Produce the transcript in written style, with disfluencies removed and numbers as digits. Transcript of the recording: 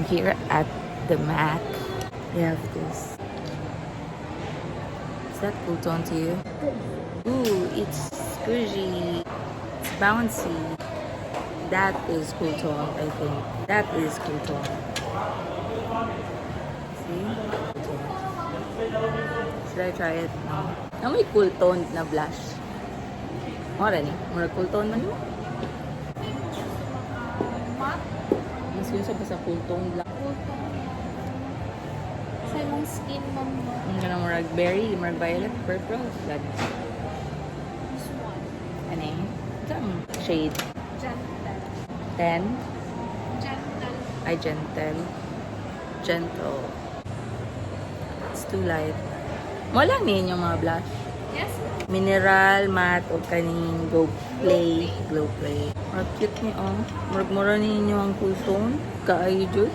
Here at the MAC, we have this. Is that cool tone to you? Ooh, it's squishy. It's bouncy. That is cool tone, I think. That is cool tone. See? Should I try it now? Ang may cool tone na blush. Mura ni. Mura cool tone man mo. Mas yun siya ba sa cool tone blush? Sa imong skin mo mo. Ang ganang murag berry, murag violet, purple. Blood. This one. Ano eh? Saan shade? Gentle. 10? Gentle. Ay, gentle. Gentle. It's too light. Wala niyo yung mga blush. Yes. Mineral, matte, o kaning Glow Play. Glow Play. Murag cute niyo, oh. Murag mura ninyo ang cool tone. Kaayo, Jud.